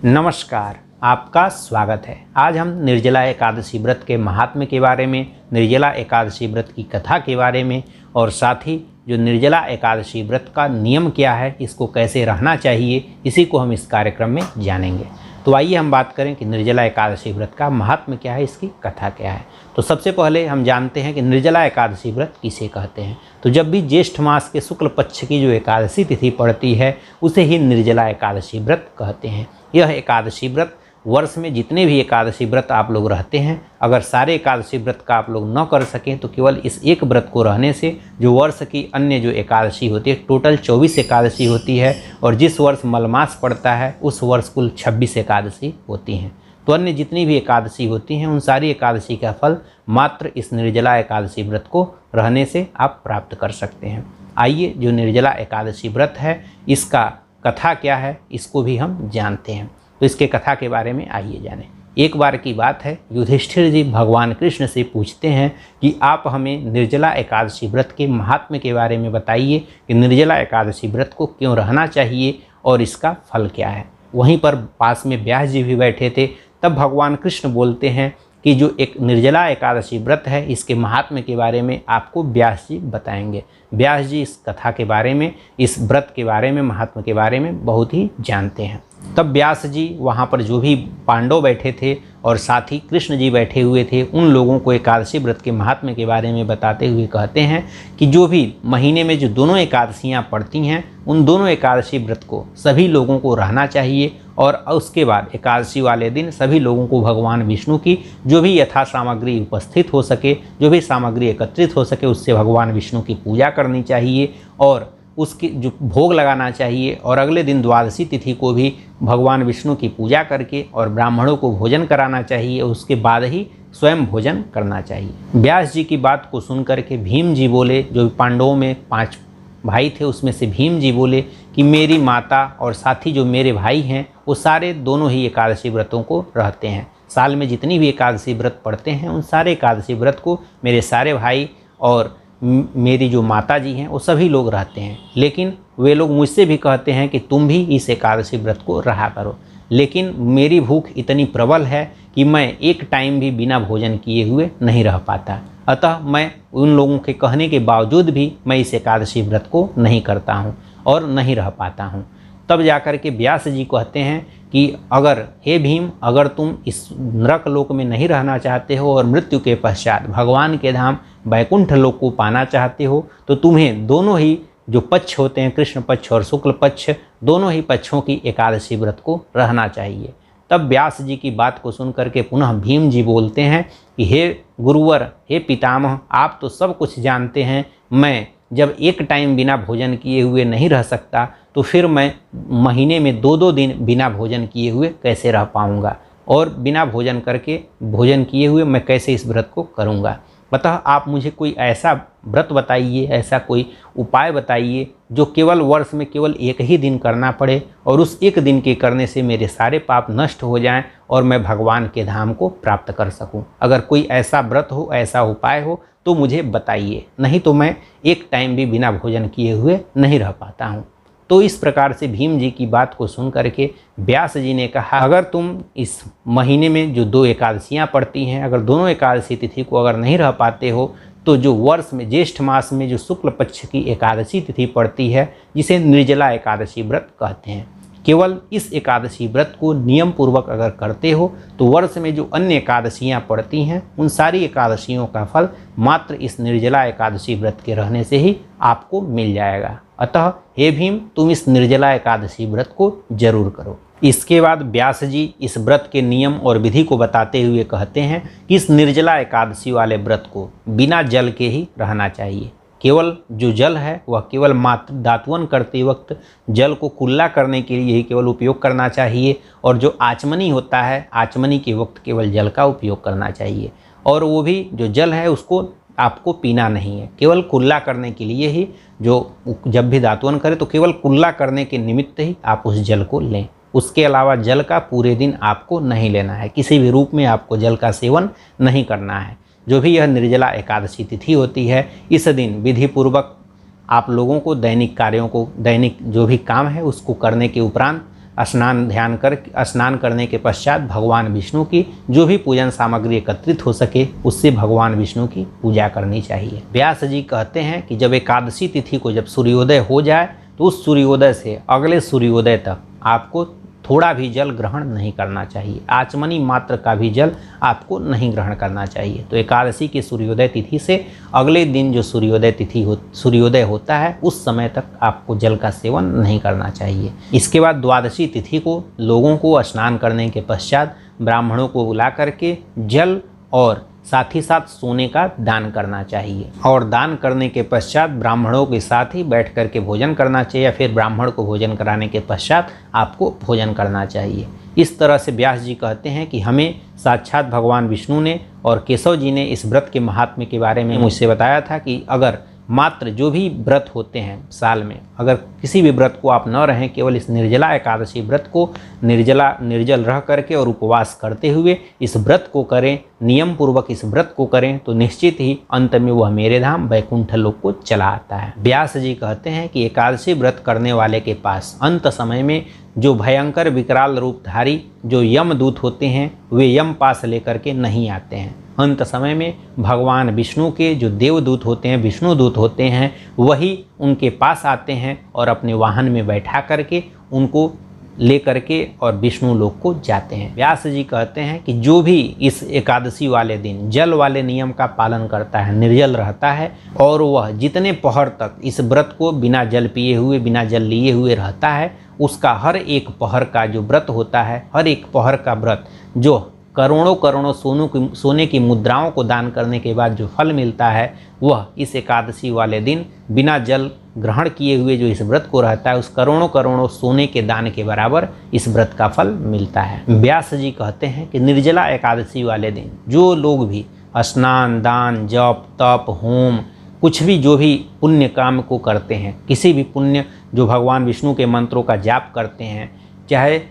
नमस्कार, आपका स्वागत है। आज हम निर्जला एकादशी व्रत के महात्म्य के बारे में, निर्जला एकादशी व्रत की कथा के बारे में और साथ ही जो निर्जला एकादशी व्रत का नियम क्या है, इसको कैसे रहना चाहिए, इसी को हम इस कार्यक्रम में जानेंगे। तो आइए हम बात करें कि निर्जला एकादशी व्रत का महात्म्य क्या है, इसकी कथा क्या है। तो सबसे पहले हम जानते हैं कि निर्जला एकादशी व्रत किसे कहते हैं। तो जब भी ज्येष्ठ मास के शुक्ल पक्ष की जो एकादशी तिथि पड़ती है उसे ही निर्जला एकादशी व्रत कहते हैं। यह एकादशी व्रत वर्ष में जितने भी एकादशी व्रत आप लोग रहते हैं, अगर सारे एकादशी व्रत का आप लोग न कर सकें तो केवल इस एक व्रत को रहने से जो वर्ष की अन्य जो एकादशी होती है, टोटल 24 एकादशी होती है और जिस वर्ष मलमास पड़ता है उस वर्ष कुल 26 एकादशी होती हैं। तो अन्य जितनी भी एकादशी होती हैं उन सारी एकादशी का फल मात्र इस निर्जला एकादशी व्रत को रहने से आप प्राप्त कर सकते हैं। आइए जो निर्जला एकादशी व्रत है इसका कथा क्या है इसको भी हम जानते हैं। तो इसके कथा के बारे में आइए जानें। एक बार की बात है, युधिष्ठिर जी भगवान कृष्ण से पूछते हैं कि आप हमें निर्जला एकादशी व्रत के महात्म्य के बारे में बताइए कि निर्जला एकादशी व्रत को क्यों रहना चाहिए और इसका फल क्या है। वहीं पर पास में व्यास जी भी बैठे थे। तब भगवान कृष्ण बोलते हैं कि जो एक निर्जला एकादशी व्रत है इसके महात्म्य के बारे में आपको व्यास जी बताएंगे। व्यास जी इस कथा के बारे में, इस व्रत के बारे में, महात्म्य के बारे में बहुत ही जानते हैं। तब व्यास जी वहाँ पर जो भी पांडव बैठे थे और साथ ही कृष्ण जी बैठे हुए थे उन लोगों को एकादशी व्रत के महात्म्य के बारे में बताते हुए कहते हैं कि जो भी महीने में जो दोनों एकादशियाँ पड़ती हैं उन दोनों एकादशी व्रत को सभी लोगों को रहना चाहिए और उसके बाद एकादशी वाले दिन सभी लोगों को भगवान विष्णु की जो भी यथा सामग्री उपस्थित हो सके, जो भी सामग्री एकत्रित हो सके उससे भगवान विष्णु की पूजा करनी चाहिए और उसकी जो भोग लगाना चाहिए और अगले दिन द्वादशी तिथि को भी भगवान विष्णु की पूजा करके और ब्राह्मणों को भोजन कराना चाहिए। उसके बाद ही स्वयं भोजन करना चाहिए। व्यास जी की बात को सुनकर के भीम जी बोले, जो पांडवों में 5 भाई थे उसमें से भीम जी बोले कि मेरी माता और साथ ही जो मेरे भाई हैं वो सारे दोनों ही एकादशी व्रतों को रहते हैं। साल में जितनी भी एकादशी व्रत पड़ते हैं उन सारे एकादशी व्रत को मेरे सारे भाई और मेरी जो माता जी हैं वो सभी लोग रहते हैं। लेकिन वे लोग मुझसे भी कहते हैं कि तुम भी इस एकादशी व्रत को रहा करो, लेकिन मेरी भूख इतनी प्रबल है कि मैं एक टाइम भी बिना भोजन किए हुए नहीं रह पाता। अतः मैं उन लोगों के कहने के बावजूद भी मैं इस एकादशी व्रत को नहीं करता हूँ और नहीं रह पाता हूँ। तब जाकर के व्यास जी कहते हैं कि अगर हे भीम, अगर तुम इस नरक लोक में नहीं रहना चाहते हो और मृत्यु के पश्चात भगवान के धाम वैकुंठ लोक को पाना चाहते हो तो तुम्हें दोनों ही जो पक्ष होते हैं, कृष्ण पक्ष और शुक्ल पक्ष, दोनों ही पक्षों की एकादशी व्रत को रहना चाहिए। तब व्यास जी की बात को सुन करके पुनः भीम जी बोलते हैं कि हे गुरुवर, हे पितामह, आप तो सब कुछ जानते हैं। मैं जब एक टाइम बिना भोजन किए हुए नहीं रह सकता तो फिर मैं महीने में 2-2 दिन बिना भोजन किए हुए कैसे रह पाऊँगा और बिना भोजन किए हुए मैं कैसे इस व्रत को करूँगा। अतः आप मुझे कोई ऐसा व्रत बताइए, ऐसा कोई उपाय बताइए जो केवल वर्ष में केवल एक ही दिन करना पड़े और उस एक दिन के करने से मेरे सारे पाप नष्ट हो जाएं और मैं भगवान के धाम को प्राप्त कर सकूं। अगर कोई ऐसा व्रत हो, ऐसा उपाय हो तो मुझे बताइए, नहीं तो मैं एक टाइम भी बिना भोजन किए हुए नहीं रह पाता हूँ। तो इस प्रकार से भीम जी की बात को सुन करके व्यास जी ने कहा, अगर तुम इस महीने में जो 2 एकादशियाँ पड़ती हैं, अगर दोनों एकादशी तिथि को अगर नहीं रह पाते हो तो जो वर्ष में ज्येष्ठ मास में जो शुक्ल पक्ष की एकादशी तिथि पड़ती है जिसे निर्जला एकादशी व्रत कहते हैं, केवल इस एकादशी व्रत को नियम पूर्वक अगर करते हो तो वर्ष में जो अन्य एकादशियाँ पड़ती हैं उन सारी एकादशियों का फल मात्र इस निर्जला एकादशी व्रत के रहने से ही आपको मिल जाएगा। अतः हे भीम, तुम इस निर्जला एकादशी व्रत को जरूर करो। इसके बाद व्यास जी इस व्रत के नियम और विधि को बताते हुए कहते हैं कि इस निर्जला एकादशी वाले व्रत को बिना जल के ही रहना चाहिए। केवल जो जल है वह केवल मात्र दातुवन करते वक्त जल को कुल्ला करने के लिए ही केवल उपयोग करना चाहिए और जो आचमनी होता है, आचमनी के वक्त केवल जल का उपयोग करना चाहिए और वो भी जो जल है उसको आपको पीना नहीं है, केवल कुल्ला करने के लिए ही, जो जब भी दातुवन करे तो केवल कुल्ला करने के निमित्त ही आप उस जल को लें। उसके अलावा जल का पूरे दिन आपको नहीं लेना है, किसी भी रूप में आपको जल का सेवन नहीं करना है। जो भी यह निर्जला एकादशी तिथि होती है इस दिन विधि पूर्वक आप लोगों को दैनिक कार्यों को, दैनिक जो भी काम है उसको करने के उपरांत स्नान करने के पश्चात भगवान विष्णु की जो भी पूजन सामग्री एकत्रित हो सके उससे भगवान विष्णु की पूजा करनी चाहिए। व्यास जी कहते हैं कि जब एकादशी तिथि को जब सूर्योदय हो जाए तो उस सूर्योदय से अगले सूर्योदय तक आपको थोड़ा भी जल ग्रहण नहीं करना चाहिए, आचमनी मात्र का भी जल आपको नहीं ग्रहण करना चाहिए। तो एकादशी की सूर्योदय तिथि से अगले दिन जो सूर्योदय होता है उस समय तक आपको जल का सेवन नहीं करना चाहिए। इसके बाद द्वादशी तिथि को लोगों को स्नान करने के पश्चात ब्राह्मणों को बुला करके जल और साथ ही साथ सोने का दान करना चाहिए, और दान करने के पश्चात ब्राह्मणों के साथ ही बैठ करके भोजन करना चाहिए, या फिर ब्राह्मण को भोजन कराने के पश्चात आपको भोजन करना चाहिए। इस तरह से व्यास जी कहते हैं कि हमें साक्षात भगवान विष्णु ने और केशव जी ने इस व्रत के महात्म्य के बारे में मुझसे बताया था कि अगर मात्र जो भी व्रत होते हैं साल में, अगर किसी भी व्रत को आप न रहें, केवल इस निर्जला एकादशी व्रत को निर्जल रह करके और उपवास करते हुए इस व्रत को करें, नियम पूर्वक इस व्रत को करें, तो निश्चित ही अंत में वह मेरे धाम वैकुंठ लोक को चला आता है। व्यास जी कहते हैं कि एकादशी व्रत करने वाले के पास अंत समय में जो भयंकर विकराल रूपधारी जो यमदूत होते हैं वे यम पास लेकर के नहीं आते हैं। अंत समय में भगवान विष्णु के जो देवदूत होते हैं, विष्णुदूत होते हैं, वही उनके पास आते हैं और अपने वाहन में बैठा करके उनको ले करके और विष्णु लोक को जाते हैं। व्यास जी कहते हैं कि जो भी इस एकादशी वाले दिन जल वाले नियम का पालन करता है, निर्जल रहता है, और वह जितने पहर तक इस व्रत को बिना जल पिए हुए, बिना जल लिए हुए रहता है, उसका हर एक पहर का जो व्रत होता है, हर एक पहर का व्रत जो करोड़ों करोड़ों सोने की मुद्राओं को दान करने के बाद जो फल मिलता है, वह इस एकादशी वाले दिन बिना जल ग्रहण किए हुए जो इस व्रत को रहता है, उस करोड़ों करोड़ों सोने के दान के बराबर इस व्रत का फल मिलता है। व्यास जी कहते हैं कि निर्जला एकादशी वाले दिन जो लोग भी स्नान, दान, जप, तप, होम, कुछ भी जो भी पुण्य काम को करते हैं, किसी भी पुण्य जो भगवान विष्णु के मंत्रों का जाप करते हैं, चाहे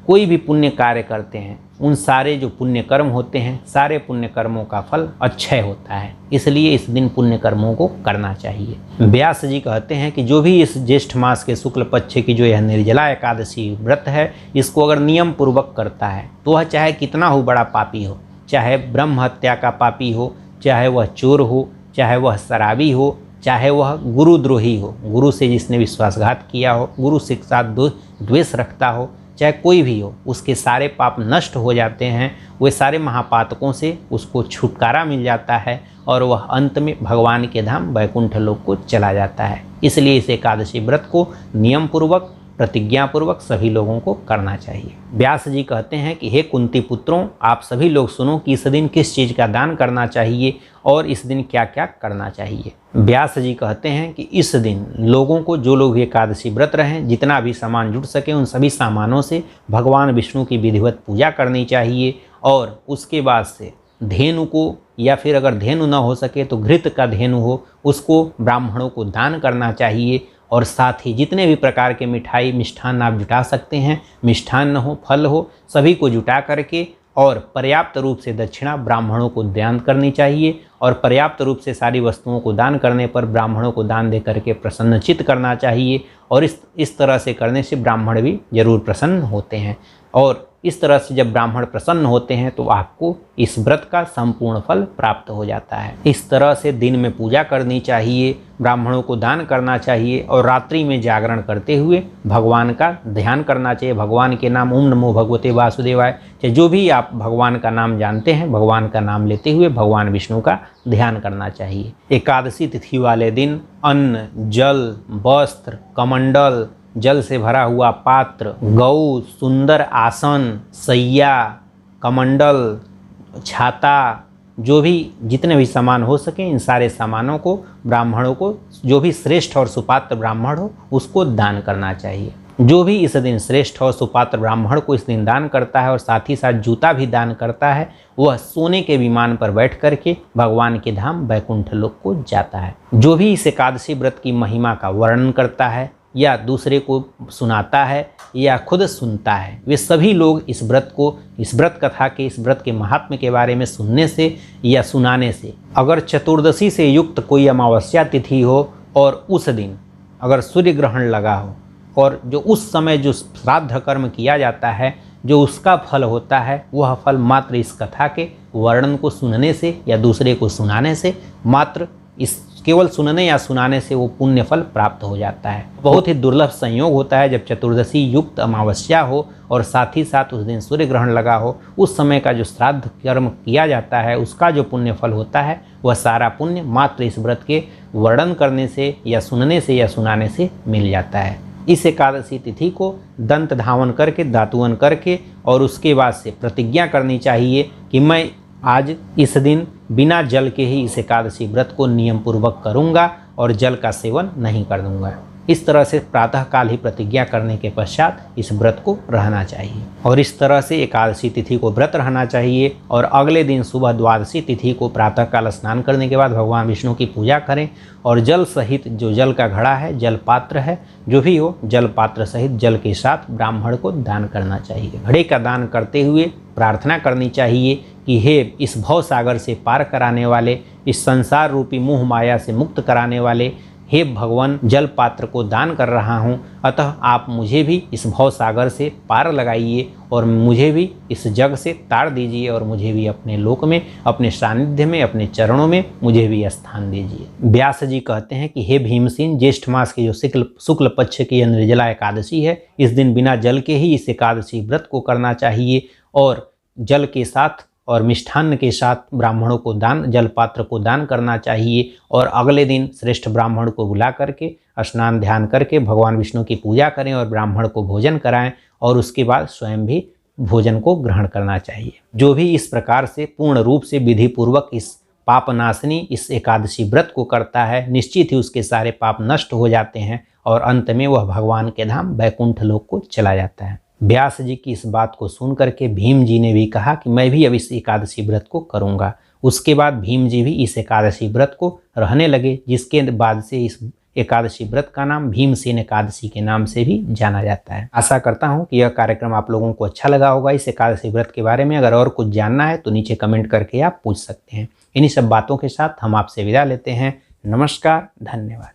कोई भी पुण्य कार्य करते हैं, उन सारे जो पुण्य कर्म होते हैं, सारे पुण्य कर्मों का फल अक्षय होता है। इसलिए इस दिन पुण्य कर्मों को करना चाहिए। व्यास जी कहते हैं कि जो भी इस ज्येष्ठ मास के शुक्ल पक्ष की जो यह निर्जला एकादशी व्रत है, इसको अगर नियम पूर्वक करता है तो वह चाहे कितना हो बड़ा पापी हो, चाहे ब्रह्म हत्या का पापी हो, चाहे वह चोर हो, चाहे वह शराबी हो, चाहे वह गुरुद्रोही हो, गुरु से जिसने विश्वासघात किया हो, गुरु से साथ द्वेष रखता हो, चाहे कोई भी हो, उसके सारे पाप नष्ट हो जाते हैं। वे सारे महापातकों से उसको छुटकारा मिल जाता है और वह अंत में भगवान के धाम वैकुंठ लोक को चला जाता है। इसलिए इस एकादशी व्रत को नियम पूर्वक, प्रतिज्ञापूर्वक सभी लोगों को करना चाहिए। व्यास जी कहते हैं कि हे कुंती पुत्रों, आप सभी लोग सुनो कि इस दिन किस चीज़ का दान करना चाहिए और इस दिन क्या क्या करना चाहिए। व्यास जी कहते हैं कि इस दिन लोगों को, जो लोग एकादशी व्रत रहें, जितना भी सामान जुट सके उन सभी सामानों से भगवान विष्णु की विधिवत पूजा करनी चाहिए, और उसके बाद से धेनु को, या फिर अगर धेनु न हो सके तो घृत का धेनु हो, उसको ब्राह्मणों को दान करना चाहिए। और साथ ही जितने भी प्रकार के मिठाई, मिष्ठान्न आप जुटा सकते हैं, मिष्ठान्न हो, फल हो, सभी को जुटा करके और पर्याप्त रूप से दक्षिणा ब्राह्मणों को दान करनी चाहिए। और पर्याप्त रूप से सारी वस्तुओं को दान करने पर ब्राह्मणों को दान दे करके प्रसन्नचित्त करना चाहिए। और इस तरह से करने से ब्राह्मण भी जरूर प्रसन्न होते हैं। और इस तरह से जब ब्राह्मण प्रसन्न होते हैं तो आपको इस व्रत का संपूर्ण फल प्राप्त हो जाता है। इस तरह से दिन में पूजा करनी चाहिए, ब्राह्मणों को दान करना चाहिए, और रात्रि में जागरण करते हुए भगवान का ध्यान करना चाहिए। भगवान के नाम ओम नमो भगवते वासुदेवाय, चाहे जो भी आप भगवान का नाम जानते हैं, भगवान का नाम लेते हुए भगवान विष्णु का ध्यान करना चाहिए। एकादशी तिथि वाले दिन अन्न, जल, वस्त्र, कमंडल, जल से भरा हुआ पात्र, गौ, सुंदर आसन, सैया, कमंडल, छाता, जो भी जितने भी सामान हो सके, इन सारे सामानों को ब्राह्मणों को, जो भी श्रेष्ठ और सुपात्र ब्राह्मण हो, उसको दान करना चाहिए। जो भी इस दिन श्रेष्ठ और सुपात्र ब्राह्मण को इस दिन दान करता है और साथ ही साथ जूता भी दान करता है, वह सोने के विमान पर बैठ करके भगवान के धाम वैकुंठ लोक को जाता है। जो भी इस एकादशी व्रत की महिमा का वर्णन करता है, या दूसरे को सुनाता है, या खुद सुनता है, वे सभी लोग इस व्रत कथा के, इस व्रत के महात्म्य के बारे में सुनने से या सुनाने से, अगर चतुर्दशी से युक्त कोई अमावस्या तिथि हो और उस दिन अगर सूर्य ग्रहण लगा हो और जो उस समय जो श्राद्ध कर्म किया जाता है, जो उसका फल होता है, वह फल मात्र इस कथा के वर्णन को सुनने से या दूसरे को सुनाने से, मात्र इस केवल सुनने या सुनाने से वो पुण्य फल प्राप्त हो जाता है। बहुत ही दुर्लभ संयोग होता है जब चतुर्दशी युक्त अमावस्या हो और साथ ही साथ उस दिन सूर्य ग्रहण लगा हो। उस समय का जो श्राद्ध कर्म किया जाता है, उसका जो पुण्य फल होता है, वह सारा पुण्य मात्र इस व्रत के वर्णन करने से या सुनने से या सुनाने से मिल जाता है। इस एकादशी तिथि को दंत धावन करके, दातुवन करके और उसके बाद से प्रतिज्ञा करनी चाहिए कि मैं आज इस दिन बिना जल के ही इस एकादशी व्रत को नियम पूर्वक करूँगा और जल का सेवन नहीं कर दूँगा। इस तरह से प्रातःकाल ही प्रतिज्ञा करने के पश्चात इस व्रत को रहना चाहिए और इस तरह से एकादशी तिथि को व्रत रहना चाहिए। और अगले दिन सुबह द्वादशी तिथि को प्रातःकाल स्नान करने के बाद भगवान विष्णु की पूजा करें और जल सहित जो जल का घड़ा है, जल पात्र है, जो भी हो, जल पात्र सहित जल के साथ ब्राह्मण को दान करना चाहिए। घड़े का दान करते हुए प्रार्थना करनी चाहिए कि हे इस भव सागर से पार कराने वाले, इस संसार रूपी मोह माया से मुक्त कराने वाले, हे भगवान, जल पात्र को दान कर रहा हूँ, अतः आप मुझे भी इस भव सागर से पार लगाइए और मुझे भी इस जग से तार दीजिए और मुझे भी अपने लोक में, अपने सानिध्य में, अपने चरणों में मुझे भी स्थान दीजिए। व्यास जी कहते हैं कि हे भीमसेन, ज्येष्ठ मास की जो शुक्ल पक्ष की निर्जला एकादशी है, इस दिन बिना जल के ही इस एकादशी व्रत को करना चाहिए और जल के साथ और मिष्ठान्न के साथ ब्राह्मणों को दान, जल पात्र को दान करना चाहिए। और अगले दिन श्रेष्ठ ब्राह्मण को बुला करके स्नान ध्यान करके भगवान विष्णु की पूजा करें और ब्राह्मण को भोजन कराएं और उसके बाद स्वयं भी भोजन को ग्रहण करना चाहिए। जो भी इस प्रकार से पूर्ण रूप से विधि पूर्वक इस पापनाशिनी इस एकादशी व्रत को करता है, निश्चित ही उसके सारे पाप नष्ट हो जाते हैं और अंत में वह भगवान के धाम वैकुंठ लोक को चला जाता है। व्यास जी की इस बात को सुन करके भीम जी ने भी कहा कि मैं भी अब इस एकादशी व्रत को करूंगा। उसके बाद भीम जी भी इस एकादशी व्रत को रहने लगे, जिसके बाद से इस एकादशी व्रत का नाम भीमसेन एकादशी के नाम से भी जाना जाता है। आशा करता हूं कि यह कार्यक्रम आप लोगों को अच्छा लगा होगा। इस एकादशी व्रत के बारे में अगर और कुछ जानना है तो नीचे कमेंट करके आप पूछ सकते हैं। इन्हीं सब बातों के साथ हम आपसे विदा लेते हैं। नमस्कार, धन्यवाद।